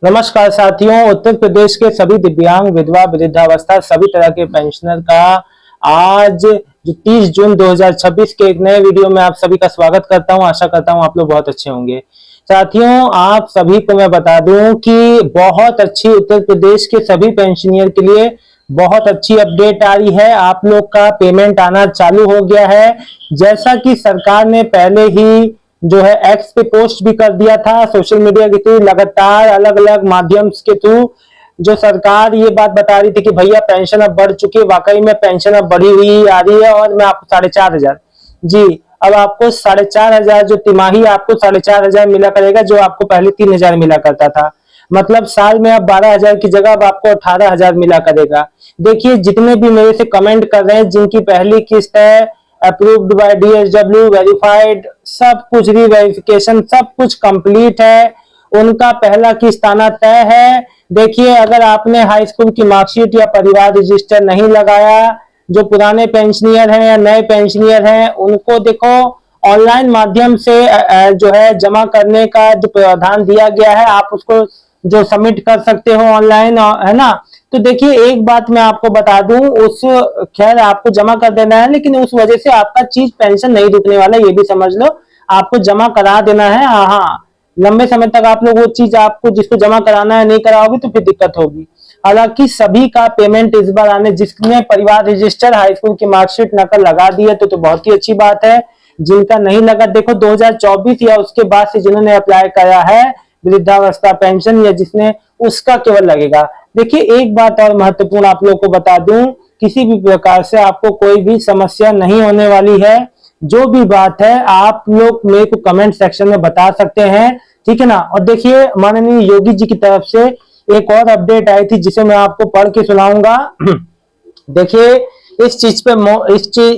नमस्कार साथियों। उत्तर प्रदेश के सभी दिव्यांग, विधवा, वृद्धावस्था सभी तरह के पेंशनर का आज जो 30 जून 2026 के एक नए वीडियो में आप सभी का स्वागत करता हूं। आशा करता हूं आप लोग बहुत अच्छे होंगे। साथियों, आप सभी को मैं बता दूं कि बहुत अच्छी उत्तर प्रदेश के सभी पेंशनियर के लिए बहुत अच्छी अपडेट आ रही है। आप लोग का पेमेंट आना चालू हो गया है। जैसा कि सरकार ने पहले ही जो है एक्स पे पोस्ट भी कर दिया था, सोशल मीडिया के थ्रू लगातार अलग अलग माध्यम के थ्रू जो सरकार ये बात बता रही थी कि भैया पेंशन अब बढ़ चुकी है। वाकई में पेंशन अब बढ़ी हुई आ रही है और मैं आपको 4,500 जी अब आपको 4,500 जो तिमाही आपको 4,500 मिला करेगा, जो आपको पहले 3,000 मिला करता था। मतलब साल में अब 12,000 की जगह अब आपको 18,000 मिला करेगा। देखिए, जितने भी मेरे से कमेंट कर रहे हैं जिनकी पहली किस्त है अप्रूव्ड बाय DSW, वेरीफाइड, सब कुछ रीवेरिफिकेशन सब कुछ कंप्लीट है, उनका पहला किस्त आना तय है। देखिए, अगर आपने हाई स्कूल की मार्कशीट या परिवार रजिस्टर नहीं लगाया, जो पुराने पेंशनियर हैं या नए पेंशनियर हैं, उनको देखो ऑनलाइन माध्यम से जो है जमा करने का जो प्रावधान दिया गया है, आप उसको जो सबमिट कर सकते हो ऑनलाइन, है ना। तो देखिए, एक बात मैं आपको बता दूं, उस खैर आपको जमा कर देना है, लेकिन उस वजह से आपका चीज पेंशन नहीं रुकने वाला, ये भी समझ लो। आपको जमा करा देना है। हाँ, लंबे समय तक आप लोग वो चीज आपको जिसको जमा कराना है नहीं कराओगे तो फिर दिक्कत होगी। हालांकि सभी का पेमेंट इस बार आने, जिसने परिवार रजिस्टर, हाई स्कूल की मार्कशीट नकल लगा दी है तो बहुत ही अच्छी बात है। जिनका नहीं लगा, देखो 2024 या उसके बाद से जिन्होंने अप्लाई करा है वृद्धावस्था पेंशन, या जिसने, उसका केवल लगेगा। देखिए, एक बात और महत्वपूर्ण आप लोग को बता दूं, किसी भी प्रकार से आपको कोई भी समस्या नहीं होने वाली है। जो भी बात है आप लोग मेरे को कमेंट सेक्शन में बता सकते हैं, ठीक है ना। और देखिए, माननीय योगी जी की तरफ से एक और अपडेट आई थी जिसे मैं आपको पढ़ के सुनाऊंगा। देखिए, इस चीज पे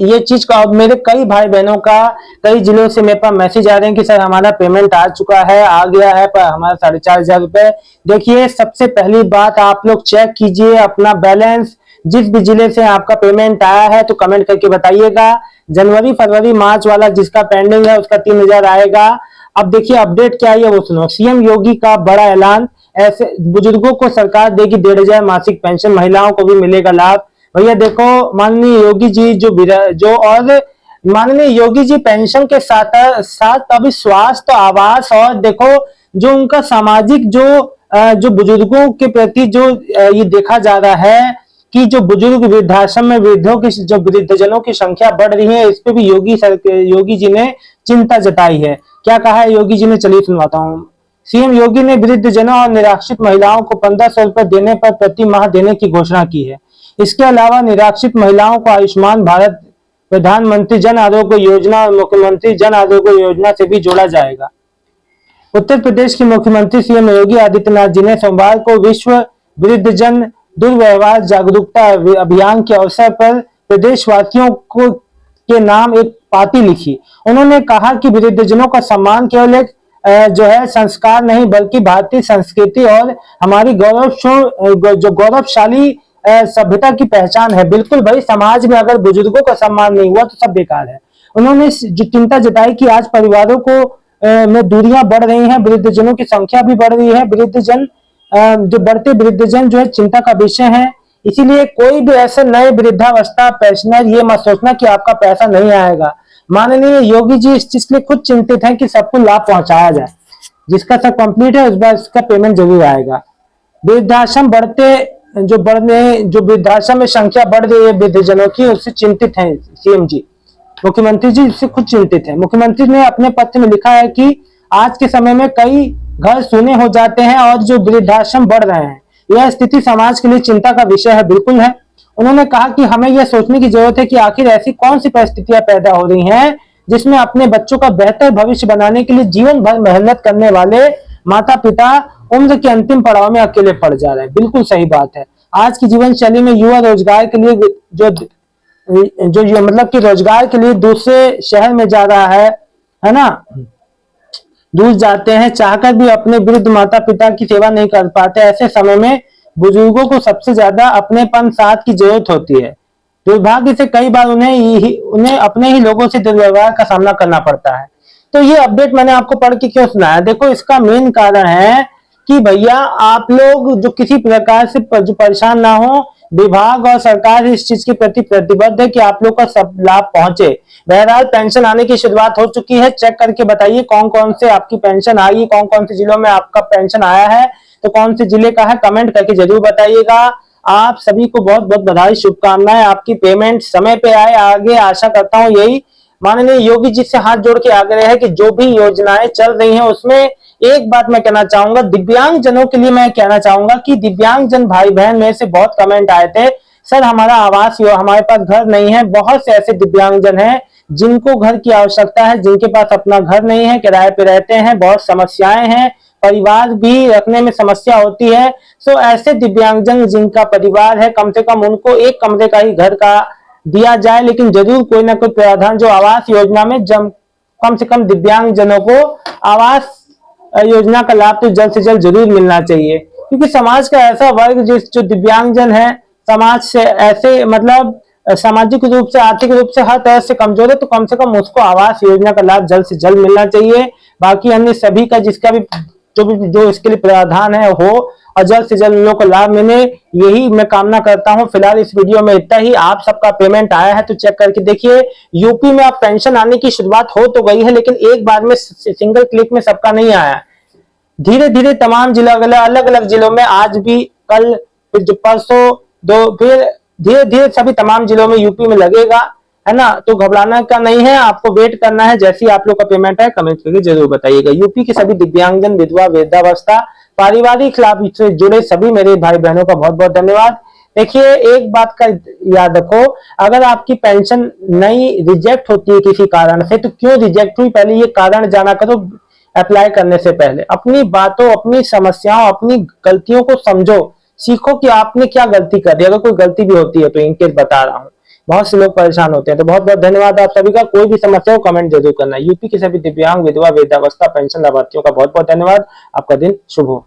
ये चीज का मेरे कई भाई बहनों का कई जिलों से मेरे पास मैसेज आ रहे हैं कि सर हमारा पेमेंट आ चुका है, आ गया है पर हमारा 4,500 रुपए। देखिए, सबसे पहली बात आप लोग चेक कीजिए अपना बैलेंस। जिस भी जिले से आपका पेमेंट आया है तो कमेंट करके बताइएगा। जनवरी, फरवरी, मार्च वाला जिसका पेंडिंग है उसका 3,000 आएगा। अब देखिए अपडेट क्या है वो सुनो। सीएम योगी का बड़ा ऐलान, ऐसे बुजुर्गों को सरकार देगी 1,500 मासिक पेंशन, महिलाओं को भी मिलेगा लाभ। भैया देखो, माननीय योगी जी जो और माननीय योगी जी पेंशन के साथ साथ अभी स्वास्थ्य, आवास और देखो जो उनका सामाजिक जो बुजुर्गों के प्रति जो ये देखा जा रहा है कि जो बुजुर्ग वृद्धाश्रम में वृद्धों की, जो वृद्धजनों की संख्या बढ़ रही है, इस पे भी योगी जी ने चिंता जताई है। क्या कहा है योगी जी ने, चलिए सुनवाता हूँ। सीएम योगी ने वृद्धजनों और निराश्रित महिलाओं को 1,500 रुपए देने पर प्रति माह देने की घोषणा की है। इसके अलावा निराश्रित महिलाओं को आयुष्मान भारत, प्रधानमंत्री जन आरोग्य योजना और मुख्यमंत्री जन आरोग्य योजना से भी जोड़ा जाएगा। उत्तर प्रदेश के मुख्यमंत्री सीएम योगी आदित्यनाथ जी ने सोमवार को विश्व वृद्धजन दुर्व्यवहार जागरूकता अभियान के अवसर पर प्रदेशवासियों को के नाम एक पाती लिखी। उन्होंने कहा कि वृद्धजनों का सम्मान केवल एक जो है संस्कार नहीं, बल्कि भारतीय संस्कृति और हमारी गौरवशाली सभ्यता की पहचान है। बिल्कुल भाई, समाज में अगर बुजुर्गों का सम्मान नहीं हुआ तो सब बेकार है। उन्होंने जो चिंता जताई कि आज परिवारों को में दूरियां बढ़ रही हैं, वृद्धजनों की संख्या भी बढ़ रही है। वृद्धजन जो बढ़ते वृद्धजन जो है चिंता का विषय है। इसीलिए कोई भी ऐसे नए वृद्धावस्था पेंशनर ये मत सोचना कि आपका पैसा नहीं आएगा। माननीय योगी जी इस चीज के लिए खुद चिंतित हैं कि सबको लाभ पहुंचाया जाए। जिसका सब कंप्लीट है उस बार इसका पेमेंट जरूर आएगा। वृद्धाश्रम जो वृद्धाश्रम में संख्या बढ़ रही है वृद्धजनों की, उससे चिंतित है सीएम जी। मुख्यमंत्री जी इससे खुद चिंतित है। मुख्यमंत्री ने अपने पत्र में लिखा है कि आज के समय में कई घर सूने हो जाते हैं और जो वृद्धाश्रम बढ़ रहे हैं, यह स्थिति समाज के लिए चिंता का विषय है। बिल्कुल है। उन्होंने कहा कि हमें यह सोचने की जरूरत है कि आखिर ऐसी कौन सी परिस्थितियां पैदा हो रही हैं जिसमें अपने बच्चों का बेहतर भविष्य बनाने के लिए जीवन भर मेहनत करने वाले माता पिता उम्र के अंतिम पड़ाव में अकेले पड़ जा रहे हैं। बिल्कुल सही बात है। आज की जीवन शैली में युवा रोजगार के लिए जो मतलब कि रोजगार के लिए दूसरे शहर में जा रहा है ना, दूर जाते हैं, चाहकर भी अपने वृद्ध माता पिता की सेवा नहीं कर पाते। ऐसे समय में बुजुर्गों को सबसे ज्यादा अपनेपन साथ की जरूरत होती है। दुर्भाग्य से कई बार उन्हें अपने ही लोगों से दुर्व्यवहार का सामना करना पड़ता है। तो ये अपडेट मैंने आपको पढ़ के क्यों सुनाया, देखो इसका मेन कारण है कि भैया आप लोग जो किसी प्रकार से जो परेशान ना हो, विभाग और सरकार इस चीज के प्रति प्रतिबद्ध है कि आप लोग का सब लाभ पहुंचे। बहरहाल पेंशन आने की शुरुआत हो चुकी है, चेक करके बताइए कौन कौन से आपकी पेंशन आई, कौन कौन से जिलों में आपका पेंशन आया है, तो कौन से जिले का है कमेंट करके जरूर बताइएगा। आप सभी को बहुत बहुत बधाई, शुभकामनाएं, आपकी पेमेंट समय पे आए। आगे आशा करता हूँ यही माननीय योगी जी से हाथ जोड़ के आग्रह है कि जो भी योजनाएं चल रही हैं उसमें एक बात मैं कहना चाहूंगा, दिव्यांग जनों के लिए मैं कहना चाहूंगा कि दिव्यांग जन भाई बहन में से बहुत कमेंट आए थे, सर हमारा आवास हमारे पास घर नहीं है। बहुत से ऐसे दिव्यांग जन हैं जिनको घर की आवश्यकता है, जिनके पास अपना घर नहीं है, किराए पे रहते हैं, बहुत समस्याएं हैं, परिवार भी रखने में समस्या होती है। सो ऐसे दिव्यांगजन जिनका परिवार है, कम से कम उनको एक कमरे का ही घर का दिया जाए, लेकिन जरूर कोई ना कोई प्रावधान जो आवास योजना में कम से कम दिव्यांग जनों को आवास योजना का लाभ तो जल्द से जल्द जरूर मिलना चाहिए, क्योंकि समाज का ऐसा वर्ग जो दिव्यांगजन है, समाज से ऐसे मतलब सामाजिक रूप से, आर्थिक रूप से हर तरह से कमजोर है, तो कम से कम उसको आवास योजना का लाभ जल्द से जल्द मिलना चाहिए। बाकी अन्य सभी का जिसका भी जो इसके लिए प्रावधान है हो, और जल्द से जल्द लोगों को लाभ मिले, यही मैं कामना करता हूं। फिलहाल इस वीडियो में इतना ही। आप सबका पेमेंट आया है तो चेक करके देखिए। यूपी में आप पेंशन आने की शुरुआत हो तो गई है, लेकिन एक बार में सिंगल क्लिक में सबका नहीं आया। धीरे धीरे तमाम जिलों अलग अलग जिलों में आज भी, कल, फिर परसों, फिर धीरे धीरे सभी तमाम जिलों में यूपी में लगेगा, है ना। तो घबराना का नहीं है, आपको वेट करना है। जैसे ही आप लोग का पेमेंट है कमेंट करके जरूर बताइएगा। यूपी के सभी दिव्यांगजन, विधवा, वृद्धावस्था, पारिवारिक लाभ से जुड़े सभी मेरे भाई बहनों का बहुत बहुत धन्यवाद। देखिए एक बात का याद रखो, अगर आपकी पेंशन नहीं रिजेक्ट होती है किसी कारण से, तो क्यों रिजेक्ट हुई पहले ये कारण जाना करो। अप्लाई करने से पहले अपनी बातों, अपनी समस्याओं, अपनी गलतियों को समझो, सीखो कि आपने क्या गलती कर दी। अगर कोई गलती भी होती है तो इनके बता रहा हूँ, बहुत से लोग परेशान होते हैं। तो बहुत बहुत धन्यवाद आप सभी का। कोई भी समस्या हो कमेंट जरूर करना। यूपी के सभी दिव्यांग, विधवा, वृद्धावस्था पेंशन लाभार्थियों का बहुत बहुत धन्यवाद। आपका दिन शुभ हो।